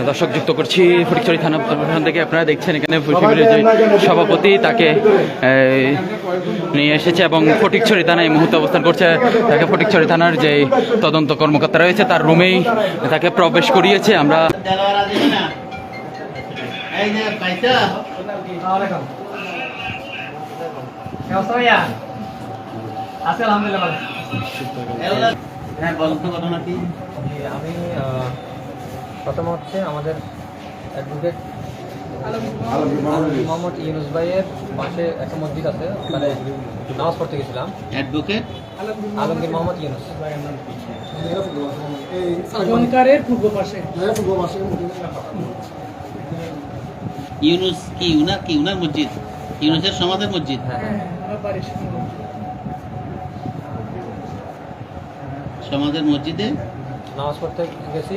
দর্শক যুক্ত করছি ফটিকছড়ি থানা প্রশাসন থেকে। আপনারা দেখছেন এখানে শিবিরের যে সভাপতি তাকে নিয়ে এসেছে এবং ফটিকছড়ি থানায় এই মুহূর্তে অবস্থান করছে। তাকে ফটিকছড়ি থানার যে তদন্ত কর্মকর্তা রয়েছে তার রুমেই তাকে প্রবেশ করিয়েছে। আমরা আমি প্রথম হচ্ছে আমাদের অ্যাডভোকেট মোহাম্মদ ইউনুস ভাইয়ের পাশে একটা মসজিদ আছে, ওখানে নামাজ পড়তে গেছিলাম। অ্যাডভোকেট আলমগীর মোহাম্মদ ইউনুস অলঙ্কারের পূর্ব পাশে ইউনুস কি উনার মসজিদ, ইউনুসের সমাজের মসজিদ। সমাজের মসজিদে নামাজ পড়তে গেছি।